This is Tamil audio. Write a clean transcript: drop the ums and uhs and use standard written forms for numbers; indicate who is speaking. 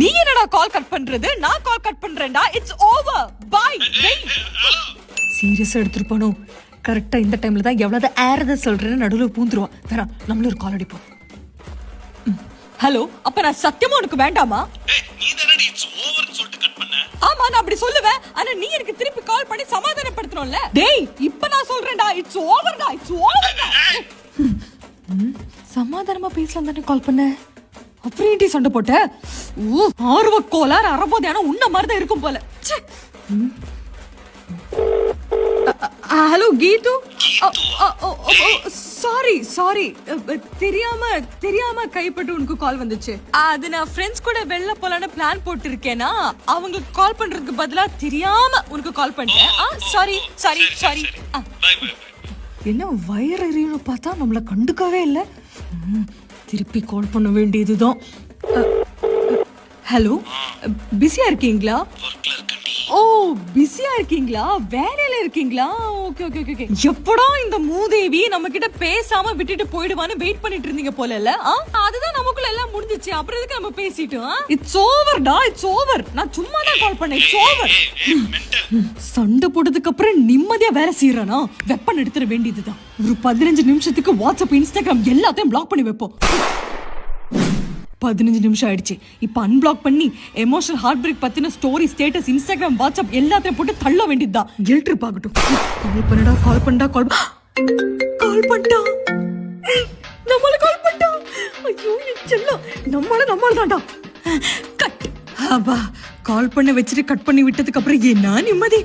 Speaker 1: நீ என்னடா கால் கட் பண்றது? நான் கால் கட் பண்றேன்டா. It's over. பை. சீரியஸா எடுத்துருப்பானோ? கரெக்டா இந்த டைம்ல தான் எவ்வளவு ஏறத சொல்றேன்னு நடுவில் பூந்துருவான். வேற நம்மளும் ஒரு கால் அடிப்போம். ஹலோ, அப்ப நான் சத்தியமா உனக்கு வேண்டாமா?
Speaker 2: நீ தானே இட்ஸ் ஓவர்னு சொல்லிட்டு கட் பண்ண.
Speaker 1: ஆமா, நான் அப்படி சொல்லுவேன். ஆனா நீ எனக்கு திருப்பி கால் பண்ணி சமாதானப்படுத்தணும்ல. டேய், இப்ப நான் சொல்றேன்டா, இட்ஸ் ஓவர்டா, இட்ஸ் ஓவர்டா. சமாதானமா பேசலாம் தானே கால் பண்ண. அப்புறம் சண்டை போட்ட. ஆர்வ கோளாறு அறபோது. ஆனா உன்ன மாதிரிதான் இருக்கும் போல. ஹலோ கீது. சாரி தெரியாம கைப்பட்டு உனக்கு கால் வந்துச்சு. அது நான் ஃப்ரெண்ட்ஸ் கூட வெளில போலான்னு பிளான் போட்டு இருக்கேனா, அவங்களுக்கு கால் பண்றதுக்கு பதிலா தெரியாம உனக்கு கால் பண்ணிட்டேன். சாரி. என்ன வயிறு எரியும்னு பார்த்தா நம்மள கண்டுக்கவே இல்ல. திருப்பி கால் பண்ண வேண்டியதுதான். ஹலோ, பிஸியா இருக்கீங்களா? ஓ, பிஸியா இருக்கீங்களா? வேலையில இருக்கீங்களா? ஓகே. எப்படா இந்த மூதேவி நம்ம கிட்ட பேசாம விட்டுட்டு போயிடுவான்னு வெயிட் பண்ணிட்டு இருந்தீங்க போல இல்ல? அதுதான் நமக்குள்ள எல்லாம் முடிஞ்சிச்சு. அப்புறம் எதுக்கு நம்ம பேசிட்டோம்? இட்ஸ் ஓவர்டா, இட்ஸ் ஓவர். நான் சும்மா தான் கால் பண்ணேன். It's over. சண்டை போட்டதுக்கு அப்புறம் நிம்மதியா வேலை செய்யறானா? வெப்பன் எடுத்துட வேண்டியதுதான். ஒரு 15 நிமிஷத்துக்கு வாட்ஸ்அப், இன்ஸ்டாகிராம் எல்லாத்தையும் பிளாக் பண்ணி வைப்போம். 15 நிமிஷம் ஆயிடுச்சு. இப்ப அன்பிளாக் பண்ணி எமோஷனல் ஹார்ட் பிரேக் பத்தின ஸ்டோரி, ஸ்டேட்டஸ், இன்ஸ்டாகிராம், வாட்ஸ்அப் எல்லாத்தையும் போட்டு தள்ள வேண்டியதுதான். கில்ட் பாக்கட்டும். கால் பண்ணடா. ஐயோ செல்லம், நம்மள தான்டா. கட். அப்பா, கால் பண்ண வச்சுட்டு கட் பண்ணி விட்டதுக்கு அப்புறம் என்ன நிம்மதி.